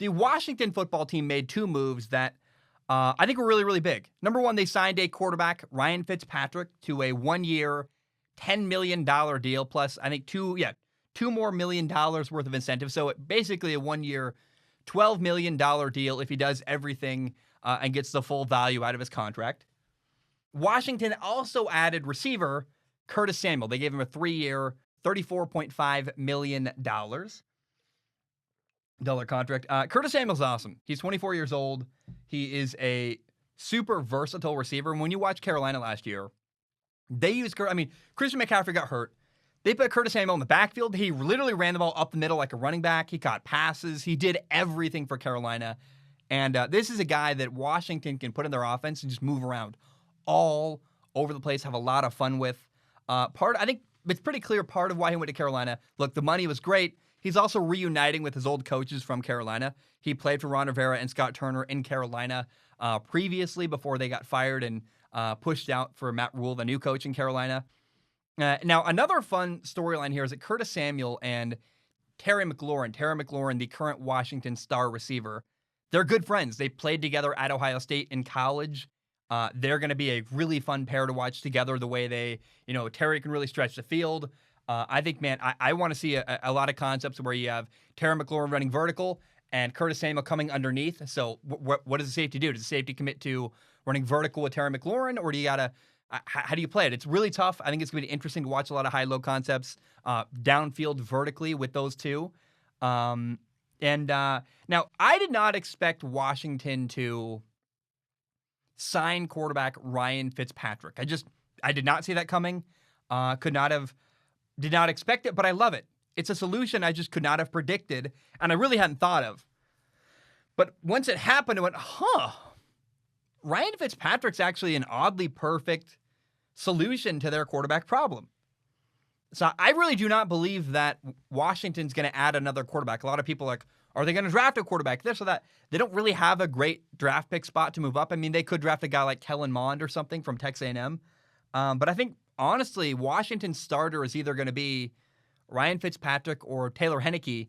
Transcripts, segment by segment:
The Washington football team made two moves that I think were really, really big. Number one, they signed a quarterback, Ryan Fitzpatrick, to a 1-year, $10 million deal, plus I think $2 more million worth of incentive. So basically a 1-year, $12 million deal if he does everything and gets the full value out of his contract. Washington also added receiver Curtis Samuel. They gave him a 3-year, $34.5 million contract. Curtis Samuel's awesome. He's 24 years old. He is a super versatile receiver. And when you watch Carolina last year, they used Christian McCaffrey got hurt. They put Curtis Samuel in the backfield. He literally ran the ball up the middle like a running back. He caught passes. He did everything for Carolina. And this is a guy that Washington can put in their offense and just move around all over the place, have a lot of fun with. I think it's pretty clear part of why he went to Carolina. Look, the money was great. He's also reuniting with his old coaches from Carolina. He played for Ron Rivera and Scott Turner in Carolina previously before they got fired and pushed out for Matt Rule, the new coach in Carolina. Now, another fun storyline here is that Curtis Samuel and Terry McLaurin, the current Washington star receiver, they're good friends. They played together at Ohio State in college. They're going to be a really fun pair to watch together, the way Terry can really stretch the field. I think, man, I want to see a lot of concepts where you have Terry McLaurin running vertical and Curtis Samuel coming underneath. So what does the safety do? Does the safety commit to running vertical with Terry McLaurin, or do you got to how do you play it? It's really tough. I think it's going to be interesting to watch a lot of high-low concepts downfield vertically with those two. Now, I did not expect Washington to sign quarterback Ryan Fitzpatrick. I did not see that coming. Did not expect it, but I love it. It's a solution I just could not have predicted, and I really hadn't thought of. But once it happened, I went, Ryan Fitzpatrick's actually an oddly perfect solution to their quarterback problem. So I really do not believe that Washington's going to add another quarterback. A lot of people are like, are they going to draft a quarterback? This or that. They don't really have a great draft pick spot to move up. I mean, they could draft a guy like Kellen Mond or something from Texas A&M. But I think, honestly, Washington's starter is either going to be Ryan Fitzpatrick or Taylor Heinicke.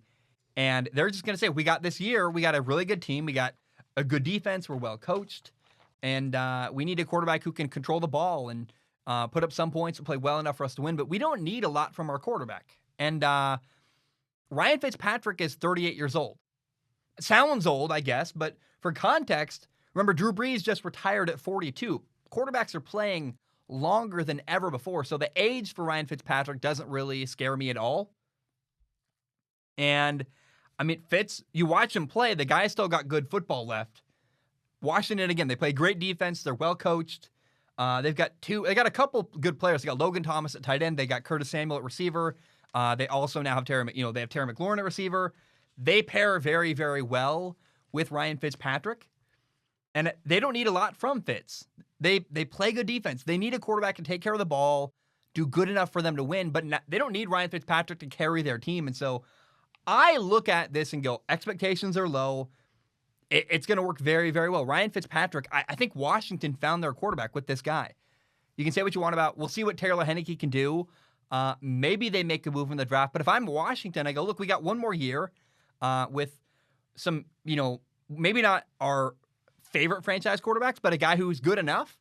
And they're just going to say, we got this year, we got a really good team, we got a good defense, we're well coached, and we need a quarterback who can control the ball and put up some points and play well enough for us to win. But we don't need a lot from our quarterback. And Ryan Fitzpatrick is 38 years old. It sounds old, I guess, but for context, remember Drew Brees just retired at 42. Quarterbacks are playing longer than ever before, so the age for Ryan Fitzpatrick doesn't really scare me at all. And, I mean, you watch him play, the guy's still got good football left. Washington, again, they play great defense, they're well coached. They got a couple good players. They got Logan Thomas at tight end, they got Curtis Samuel at receiver. They also now have Terry McLaurin at receiver. They pair very, very well with Ryan Fitzpatrick. And they don't need a lot from Fitz. They play good defense. They need a quarterback to take care of the ball, do good enough for them to win, but they don't need Ryan Fitzpatrick to carry their team. And so I look at this and go, expectations are low. It's going to work very, very well. Ryan Fitzpatrick, I think Washington found their quarterback with this guy. You can say what you want about, we'll see what Taylor Heinicke can do. Maybe they make a move in the draft. But if I'm Washington, I go, look, we got one more year with some, maybe not our favorite franchise quarterbacks, but a guy who's good enough.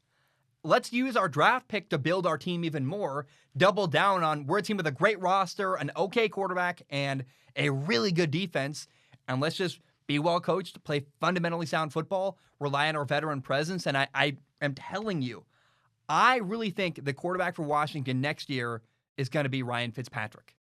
Let's use our draft pick to build our team even more, double down on we're a team with a great roster, an okay quarterback, and a really good defense. And let's just be well coached, play fundamentally sound football, rely on our veteran presence. And I am telling you, I really think the quarterback for Washington next year is going to be Ryan Fitzpatrick.